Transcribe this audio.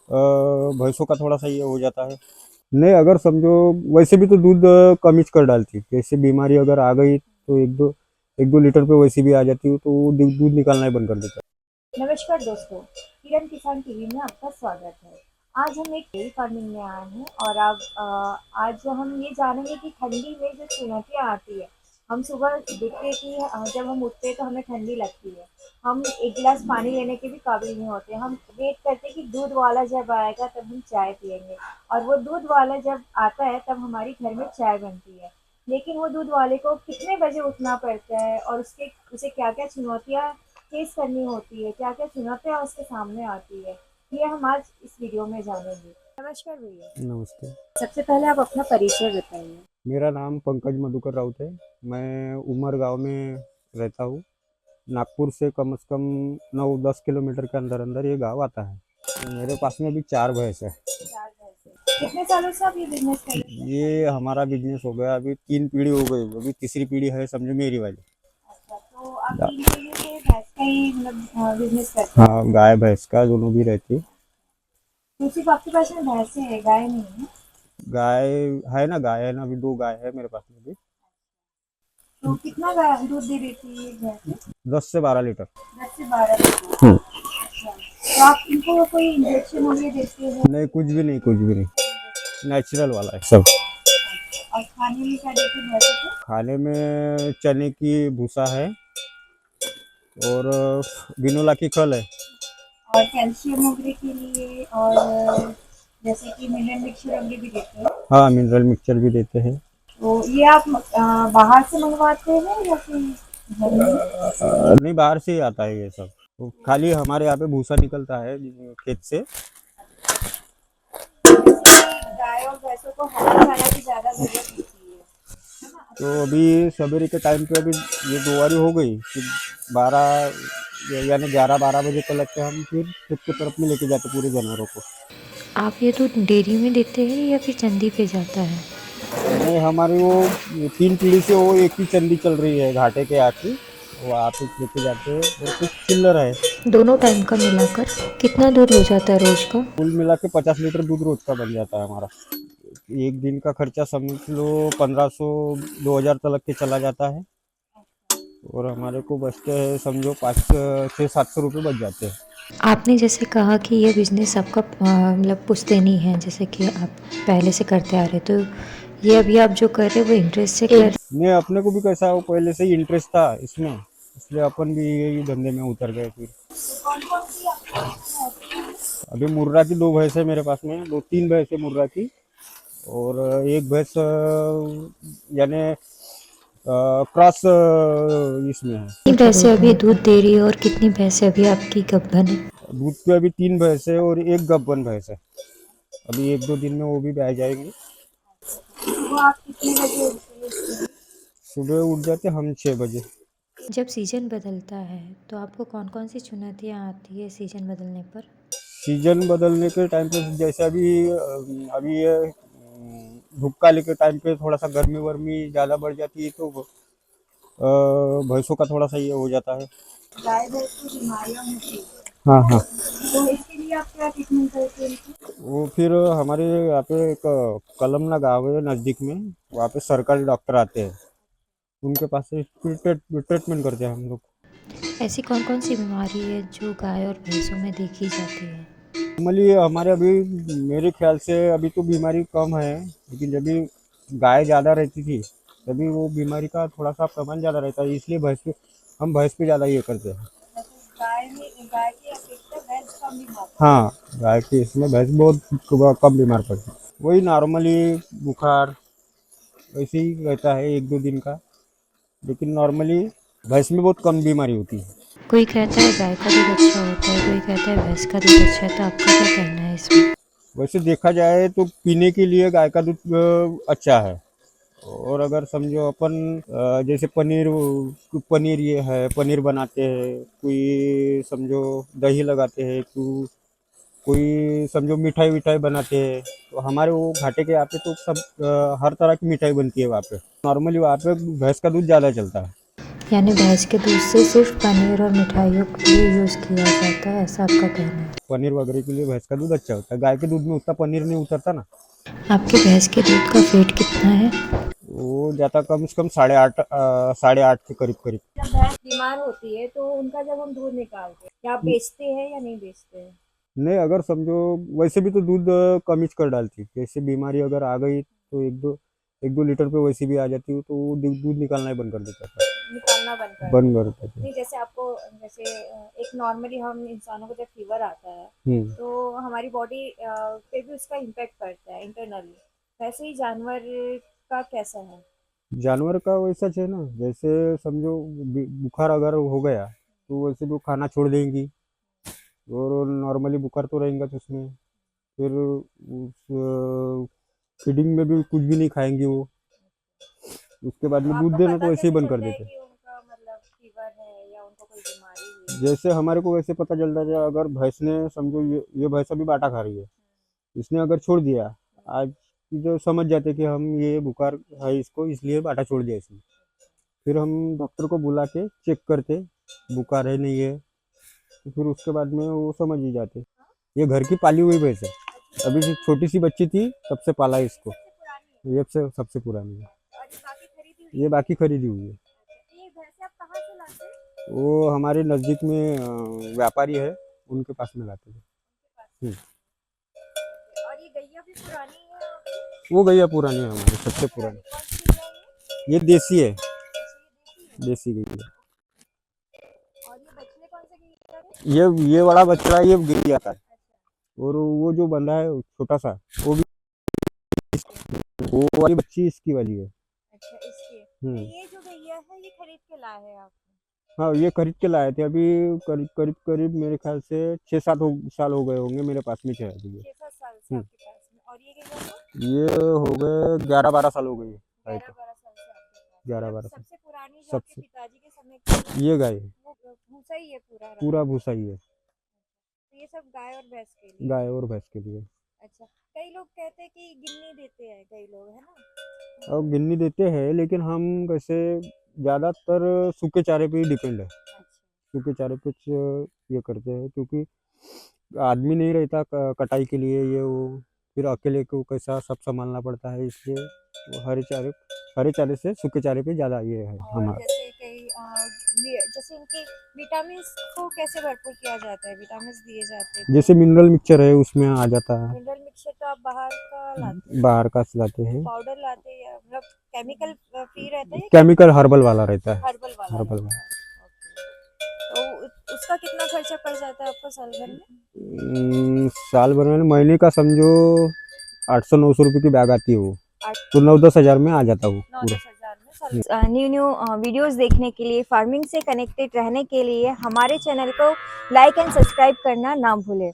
भैंसों का थोड़ा सा ये हो जाता है। नहीं, अगर समझो वैसे भी तो दूध कम ही कर डालती, जैसे बीमारी अगर आ गई तो एक दो लीटर पे वैसी भी आ जाती है तो वो दूध दूध निकालना ही बंद कर देता नमस्कार दोस्तों, किरण किसान टीवी में आपका स्वागत है। आज हम एक डेयरी फार्मिंग में आए हैं और अब आज हम ये जानेंगे कि ठंडी में जो चुनौतियाँ आती है। हम सुबह देखते हैं कि जब हम उठते हैं तो हमें ठंडी लगती है। हम एक गिलास पानी लेने के भी काबिल नहीं होते। हम वेट करते हैं कि दूध वाला जब आएगा तब हम चाय पियेंगे और वो दूध वाला जब आता है तब हमारी घर में चाय बनती है। लेकिन वो दूध वाले को कितने बजे उठना पड़ता है और उसके उसे क्या-क्या चुनौतियाँ फेस करनी होती है, क्या-क्या चुनौतियाँ उसके सामने आती है, ये हम आज इस वीडियो में जानेंगे। नमस्कार भैया, है। नमस्ते। सबसे पहले आप अपना परिचय बताइए। मेरा नाम पंकज मधुकर राउत है। मैं उमर गांव में रहता हूँ। नागपुर से कम 9-10 किलोमीटर के अंदर अंदर ये गांव आता है। तो मेरे पास में अभी 4 भैंस है। 4 भैंसे। कितने सालों से आप ये बिज़नेस कर रहे थे? ये हमारा बिजनेस हो गया, अभी 3 पीढ़ी हो गई, अभी तीसरी पीढ़ी है समझो मेरी वाली। अच्छा, तो आप 3 पीढ़ी से भैंस का ही मतलब बिज़नेस करते हैं। हाँ, गाय भैंस का दोनों भी रहती है। तो सिर्फ़ आपके पास में भैंसे हैं, गाय नहीं है? गाय गाय है ना, अभी 2 गाय है मेरे पास में भी। तो कितना गा दूध दे देती है एक भैंस? 10 से 12 लीटर। 10 से 12 लीटर। हम्म। अच्छा, तो आप इनको कोई इंजेक्शन वगैरह देते हो? नहीं, कुछ भी नहीं, कुछ भी नहीं। कोई इंजेक्शन? नेचुरल वाला है सब। अच्छा, और खाने में क्या देते हैं भैंसों को? खाने में चने की भूसा है और बिनोला की खल है। और कैल्शियम वगैरह के लिए और जैसे कि मिनरल मिक्सचर वगैरह भी देते हैं। हाँ, मिनरल मिक्सचर भी देते हैं। तो ये आप बाहर से मंगवाते हैं या फिर घर में? नहीं, बाहर से ही आता है ये सब। तो खाली हमारे यहाँ पे भूसा निकलता है खेत से। जैसे कि गाय और भैंसों को हरा चारा की ज़्यादा ज़रूरत होती है ना? तो अभी सवेरे के टाइम पे अभी ये 2 बारी हो गई कि 12 यानी 11-12 बजे तक लगते हम फिर खेत की तरफ में लेके जाते पूरे जानवरों को। आप ये दूध डेयरी में देते हैं या फिर चंदी पे जाता है? नहीं, हमारी वो 3 पीढ़ी से वो एक ही चंदी चल रही है घाटे के आके, वहाँ पे लेके जाते हैं और कुछ चिल्लर है। दोनों टाइम का मिलाकर कितना दूध हो जाता है रोज का? कुल मिला के 50 लीटर दूध रोज का बन जाता है हमारा। एक दिन का खर्चा समझ लो 1500-2000 तक के चला जाता है और हमारे को बचते हैं समझो 500-700 रुपये बच जाते हैं। आपने जैसे कहा कि ये बिजनेस आपका मतलब पुश्तैनी है, जैसे कि आप पहले से करते आ रहे, तो ये अभी आप जो कर रहे हो वो इंटरेस्ट से कर। नहीं, अपने को भी कैसा वो पहले से ही इंटरेस्ट था इसमें, इसलिए अपन भी यही धंधे में उतर गए फिर। कौन कौन सी आपके पास में भैंस है? अभी मुर्रा की 2 भैंस है मेरे पास में, 2-3 भैंस है मुर्रा की और एक भैंस यानी क्रॉस इसमें है। कितनी भैंसें अभी दूध दे रही है और कितनी भैंसें अभी आपकी गब्बन है? दूध पे अभी 3 भैंस है और एक गब्बन भैंस है। अभी 1-2 दिन में वो भी ब्याह जाएंगी। सुबह आप कितने बजे उठते हैं उसके लिए? सुबह उठ जाते हम 6 बजे। जब सीजन बदलता है तो आपको कौन कौन सी चुनौतियाँ आती है सीजन बदलने पर? सीजन बदलने के टाइम पे जैसे अभी ये धूप काली के टाइम पे थोड़ा सा गर्मी वर्मी ज़्यादा बढ़ जाती है तो भैंसों का थोड़ा सा ये हो जाता है। गाय भैंस को बीमारियां होती है, हाँ, हाँ। तो इसके लिए आप क्या ट्रीटमेंट करते हैं इनकी? वो फिर हमारे यहाँ पे एक कलमना गाँव है नज़दीक में, वहाँ पे सरकारी डॉक्टर आते हैं, उनके पास से फिर ट्रीटमेंट करते हैं हम लोग। ऐसी कौन कौन सी बीमारी है जो गाय और भैंसों में देखी जाती है? नॉर्मली हमारे अभी मेरे ख्याल से अभी तो बीमारी कम है, लेकिन जब भी गाय ज़्यादा रहती थी तभी वो बीमारी का थोड़ा सा प्रमाण ज़्यादा रहता है, इसलिए भैंस पे ज़्यादा ये करते हैं। मतलब गाय की अपेक्षा भैंस कम बीमार पड़ती हाँ, गाय के इसमें भैंस बहुत कम बीमार पड़ती है। वही नॉर्मली बुखार वैसे ही रहता है 1-2 दिन का, लेकिन नॉर्मली भैंस में बहुत कम बीमारी होती है। कोई कहता है गाय का दूध अच्छा होता है, कोई कहता है भैंस का दूध अच्छा है, तो आपका क्या कहना है इसमें? वैसे देखा जाए तो पीने के लिए गाय का दूध अच्छा है और अगर समझो अपन जैसे पनीर ये है, पनीर बनाते हैं, कोई समझो दही लगाते हैं, कोई समझो मिठाई विठाई बनाते हैं, तो हमारे वो घाटे के यहाँ पे तो सब हर तरह की मिठाई बनती है वहाँ पे। नॉर्मली वहाँ पे भैंस का दूध ज़्यादा चलता है। यानी भैंस के दूध से सिर्फ पनीर और मिठाइयों के लिए यूज़ किया जाता है, ऐसा आपका कहना है? पनीर वगैरह के लिए भैंस का दूध अच्छा होता है, गाय के दूध में उतना पनीर नहीं उतरता ना। आपके भैंस के दूध का वेट कितना है? वो जाता कम से कम 8.5 के करीब करीब। जब भैंस बीमार होती है तो उनका जब हम दूध निकालते हैं, क्या आप बेचते हैं या नहीं बेचते हैं? नहीं, अगर समझो वैसे भी तो दूध कम ही कर डालती, जैसे बीमारी अगर आ गई तो 1-2 लीटर पे वैसे भी आ जाती है, तो वो दूध निकालना ही बंद कर देता था। निकालना बंद कर बंद देते कर हैं। देता था। नहीं, जैसे आपको जैसे एक नॉर्मली हम इंसानों को जब फीवर आता है तो हमारी बॉडी पे भी उसका इम्पैक्ट पड़ता है इंटरनली, वैसे ही जानवर का कैसा है? जानवर का वैसा है ना, जैसे समझो बुखार अगर हो गया तो वैसे भी वो खाना छोड़ देंगी, और नॉर्मली बुखार तो रहेगा तो उसमें फिर उस फीडिंग में भी कुछ भी नहीं खाएंगी वो। उसके बाद तो में दूध आपको देना पता तो ऐसे ही कैसे बंद कर चलता है देते। कि उनका मतलब फीवर है या उनको कोई बीमारी हुई है? जैसे हमारे को वैसे पता चलता है, अगर भैंस ने समझो ये भैंस अभी बाटा खा रही है, इसने अगर छोड़ दिया आज, जो समझ जाते कि हम ये बुखार है इसको, इसलिए बाटा छोड़ दिया इसने। फिर हम डॉक्टर को बुला के चेक करते बुखार है नहीं है, तो फिर उसके बाद में वो समझ ही जाते। ये घर की पाली हुई भैंस है, अभी से छोटी सी बच्ची थी तब से पाला है इसको, सबसे पुरानी है ये सबसे पुरानी है। और ये बाकी खरीदी हुई ये बाकी खरीदी हुई है। है? ये भैंसे आप कहाँ से लाते हैं? वो हमारे नज़दीक में व्यापारी है, उनके पास में लाते थे। उनके पास हम्म। से। और ये गैया भी पुरानी है आपकी? वो गैया पुरानी है, हमारी सबसे पुरानी। कौन सी गैया है ये देसी है, अच्छा, ये देसी है। देसी गैया। और ये बछड़े कौन से गैया है? ये बड़ा बच्चा ये गैया का है, अच्छा और वो जो बंधा है छोटा सा, वो भी, वो वाली बच्ची इसकी वाली है। अच्छा, इसकी तो हम्म। ये जो गैया है ये खरीद के लाए हैं आप? हाँ, ये खरीद के लाए थे अभी, करीब मेरे ख्याल से 6-7 साल हो गए होंगे मेरे पास में है अभी ये। 6-7 साल से हम्म। आपके पास में। और ये गैया को ये हो गए 11-12 साल हो गए है तो। 11-12 साल से आपके पास। 11-12 साल सबसे पुरानी जो आपके सबसे। पिताजी के समय की ये गाय है, वो भूसा ही है पूरा पूरा भूसा ही है, तो ये सब गाय और भैंस के लिए। गाय और भैंस के लिए। अच्छा, कई लोग कहते हैं कि गिन्नी देते हैं, कई लोग है ना? और गिन्नी देते हैं, लेकिन हम वैसे ज़्यादातर सूखे चारे पे ही डिपेंड है। अच्छा, सूखे चारे पे ये करते हैं, क्योंकि आदमी नहीं रहता कटाई के लिए ये वो, फिर अकेले को कैसा सब संभालना पड़ता है, इसलिए वो हरे चारे से सूखे चारे पे ज़्यादा ये है और हमारा। जैसे कई जैसे इनके विटामिन को कैसे भरपूर किया जाता है, विटामिन दिए जाते हैं जैसे मिनरल मिक्सचर है उसमें आ जाता है, मिनरल मिक्सचर तो आप बाहर का लाते हैं? बाहर का लाते हैं। पाउडर लाते हैं या मतलब केमिकल फ्री रहता है या केमिकल हर्बल वाला रहता है, हर्बल वाला हर्बल रहता वाला। है? ओके, तो उसका कितना खर्चा पड़ जाता है आपको साल भर में? साल भर में महीने का समझो 800-900 रुपये की बैग आती है वो, तो 9-10 हज़ार में आ जाता वो पूरा। 9-10 हज़ार में। न्यू न्यू वीडियोस देखने के लिए, फार्मिंग से कनेक्टेड रहने के लिए हमारे चैनल को लाइक एंड सब्सक्राइब करना ना भूलें।